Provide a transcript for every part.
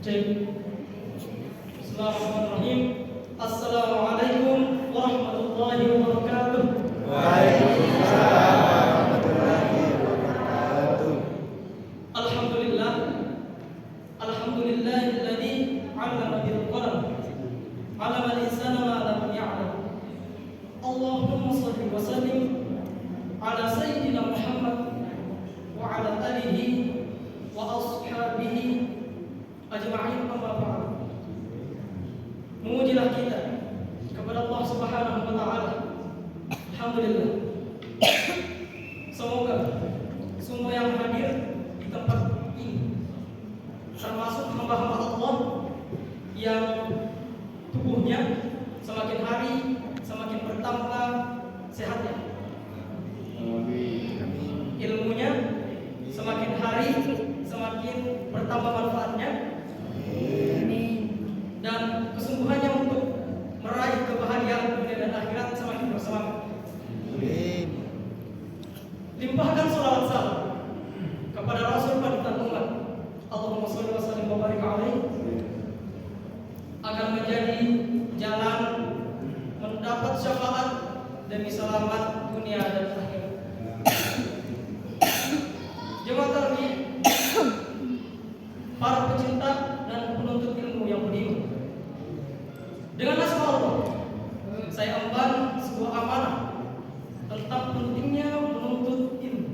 Cek. Bismillahirrahmanirrahim. Assalamualaikum warahmatullahi wabarakatuh. Waalaikumsalam warahmatullahi wabarakatuh. Alhamdulillah. Alhamdulillahilladzi 'allama bil qalam. 'allama al-insana ma lam ya'lam. Allahumma shalli wa sallim ala sayyidina Muhammad wa ala alihi wa ashabihi ajma'in, amma ba'd. Memujilah kita kepada Allah Subhanahu wa taala. Alhamdulillah. Semoga semua yang hadir di tempat ini, termasuk hamba-hamba Allah yang tubuhnya semakin hari semakin bertambah sehatnya, ilmunya semakin hari semakin bertambah manfaatnya, dan kesungguhannya untuk meraih kebahagiaan dunia dan akhirat semakin bersemangat. Limpahkan salawat salam kepada Rasul panutan umat. Allahumma shalli wa sallim wa barik alaihi, agar menjadi jalan mendapat syafaat demi selamat dunia dan akhirat. Jemaah taklim, para pecinta dan penuntut ilmu yang budiman, dengan asma Allah, saya emban sebuah amanah tentang pentingnya menuntut ilmu.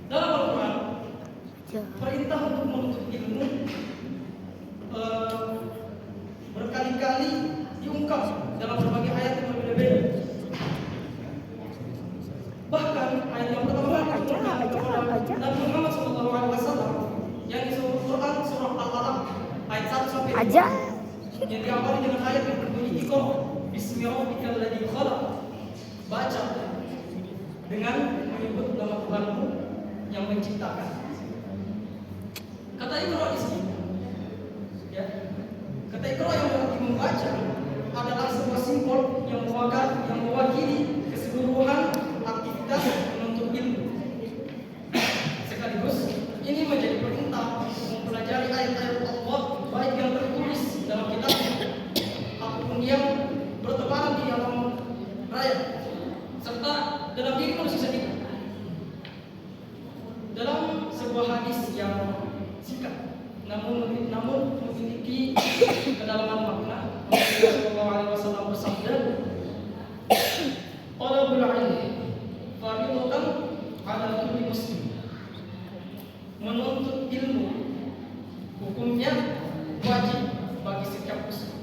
Dalam Al-Quran, perintah untuk menuntut ilmu berkali-kali diungkap dalam berbagai ayat yang berbeda-beda. Bahkan ayat yang pertama kepada Nabi Muhammad SAW yang disebut Quran surah Al-Alaq ayat 1 sampai 2, yang diawali dengan ayat yang berbunyi Iqra bismi rabbikal ladzi khalaq. Baca dengan menyebut nama Tuhanmu yang menciptakan. Kata Iqra di sini, ya, kata Iqra yang berarti membaca adalah sebuah simbol yang mewakili keseluruhan aktivitas menuntut ilmu. Sekaligus ini menjadi perintah mempelajari ayat-ayat Allah, baik yang tertulis dalam kitabnya ataupun yang bertebaran di alam raya, serta dalam diri manusia sendiri. Dalam sebuah hadis yang singkat namun memiliki kedalaman makna, Rasulullah sallallahu alaihi wasallam bersabda, "Talabul ilmi fardhun 'ala kulli muslim." Menuntut ilmu hukumnya wajib bagi setiap muslim.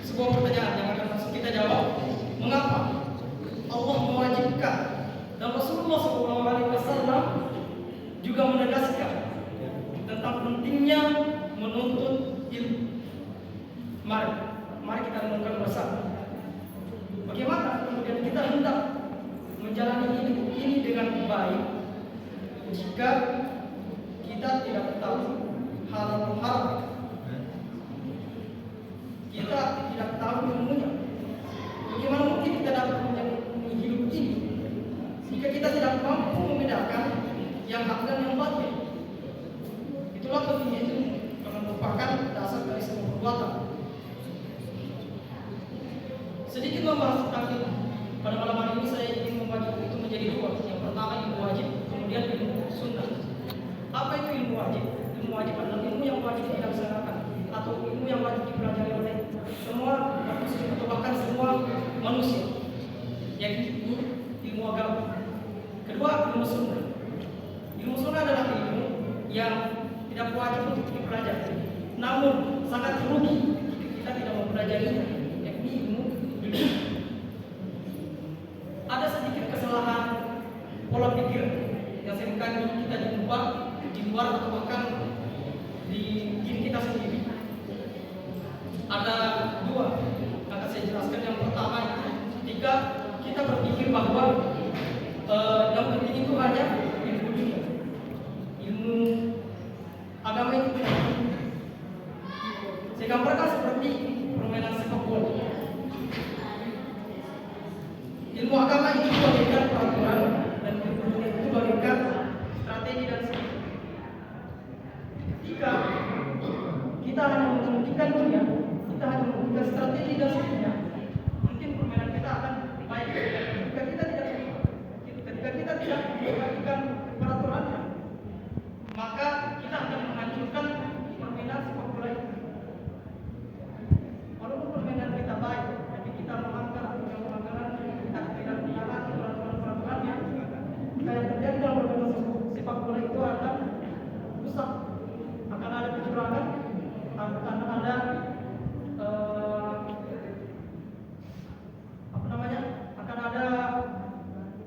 Sebuah pertanyaan yang akan langsung kita jawab, mengapa Allah mewajibkan dan Rasulullah SAW juga menegaskan tentang pentingnya menuntut ilmu? Mari kita renungkan bersama. Bagaimana kemudian kita hendak menjalani hidup ini dengan baik jika kita tidak tahu hal-hal haram, kita tidak tahu ilmunya? Bagaimana mungkin kita dapat menjalani hidup ini jika kita tidak mampu membedakan yang hak dan yang batil? Itulah pentingnya ilmu, karena merupakan dasar dari semua perbuatan. Sedikit membahas tentang ilmu. Pada malam hari ini saya ingin membagi itu menjadi dua. Yang pertama ilmu wajib, kemudian ilmu sunnah. Apa itu ilmu wajib? Ilmu wajib adalah ilmu yang wajib dilaksanakan atau ilmu yang wajib dipelajari oleh semua manusia atau bahkan semua manusia, yaitu ilmu agama. Kedua, ilmu sunnah. Ilmu sunnah adalah ilmu yang tidak wajib untuk dipelajari, namun sangat rugi jika kita tidak mempelajarinya, yakni ilmu dunia. Ada sedikit kesalahan pola pikir yang seringkali kita jumpa di luar atau bahkan di diri kita sendiri. Ada dua yang akan saya jelaskan. Yang pertama, ketika kita berpikir bahwa yang penting itu hanya ilmu dunia, ilmu agama itu tidak penting. Saya gambarkan seperti permainan sepak bola. Ilmu agama itu bagaikan peraturan dan ilmu dunia itu bagaikan strategi tidak memperhatikan peraturannya, maka kita akan menghancurkan permainan sepak bola itu. Walaupun permainan kita baik, tapi kita melanggar pelanggaran, kita tidak menyalahi peraturan-peraturannya, kayak terjadi dalam permainan sepak bola itu akan rusak, akan ada kecurangan, akan ada akan ada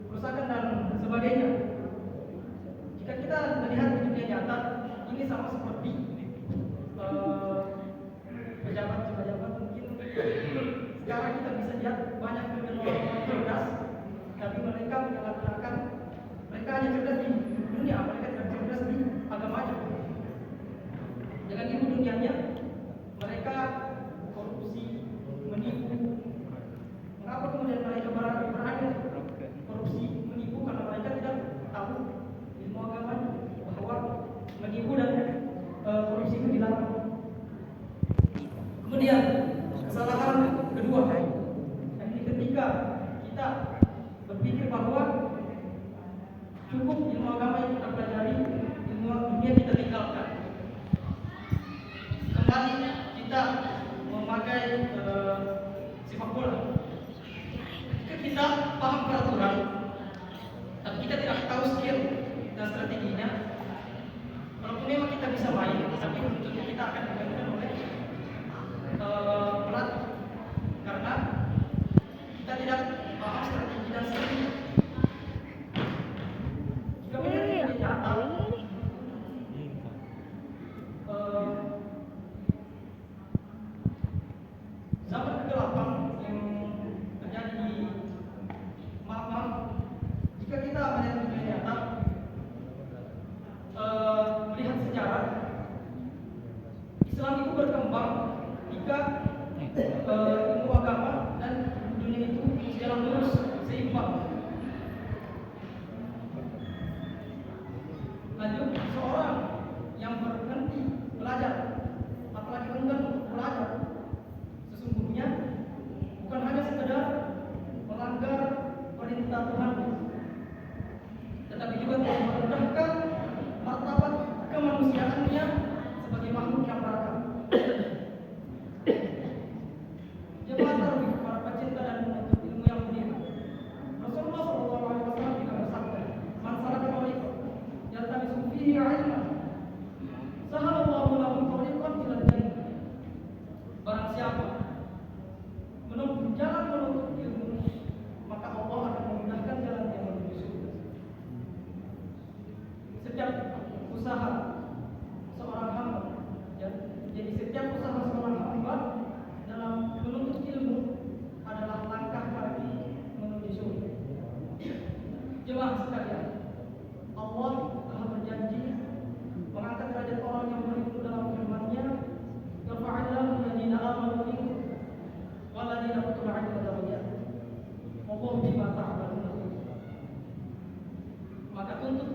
kerusakan dan sebagainya. Jika kita melihat di dunia nyata, ini sama seperti pejabat-pejabat mungkin sekarang kita bisa lihat banyak orang cerdas, tapi mereka menyalahgunakan, mereka hanya cerdas di dunia, mereka tidak cerdas di agamanya. Dengan itu dunianya mereka korupsi, menipu. Mengapa kemudian mereka berani korupsi, menipu? Karena mereka tidak tahu ilmu agamanya, bahwa menipu dan korupsi itu dilarang. Kemudian kesalahan kedua, ini ketika kita berpikir bahwa cukup ilmu agama yang kita pelajari, ilmu dunia kita tinggalkan. Kembali kita memakai sepak bola. Kita paham peraturan, tapi kita tidak tahu skill dan strateginya. Walaupun memang kita bisa main, tapi tentunya kita akan dimainkan oleh pelatih, karena kita tidak paham strategi dan skill. Jika melihat di nyata, zaman kegelapan yang terjadi di jika kita melihat dunia nyata, melihat sejarah, Islam itu berkembang jika ilmu agama dan dunia itu jalan lurus, seimbang. Lanjut, seorang yang berhenti belajar, apalagi enggan untuk belajar, sesungguhnya bukan hanya sekedar melanggar perintah Tuhan, tetapi juga telah merendahkan martabat kemanusiaannya sebagai makhluk yang beragam. Jemaah tarawih, para pecinta dan penuntut ilmu yang mulia, Rasulullah SAW juga bersabda, "Man salaka tariqan yaltamisu fihi 'ilman, sahalallahu lahu tariqan ilal jannah." Barang siapa menempuh jalan menuntut ilmu, maka Allah akan memudahkan jalan yang menuju surga. Setiap usaha seorang hamba, jadi setiap usaha seorang hamba dalam menuntut ilmu adalah langkah kaki menuju surga. Jemaah sekalian, Allah telah berjanji mengangkat derajat orang yang berilmu dalam firman-Nya, "Yarfa'illahu alladziina aamanu minkum walladziina utul 'ilma darajat. Wallahu bima ta'malun." Maka tuntut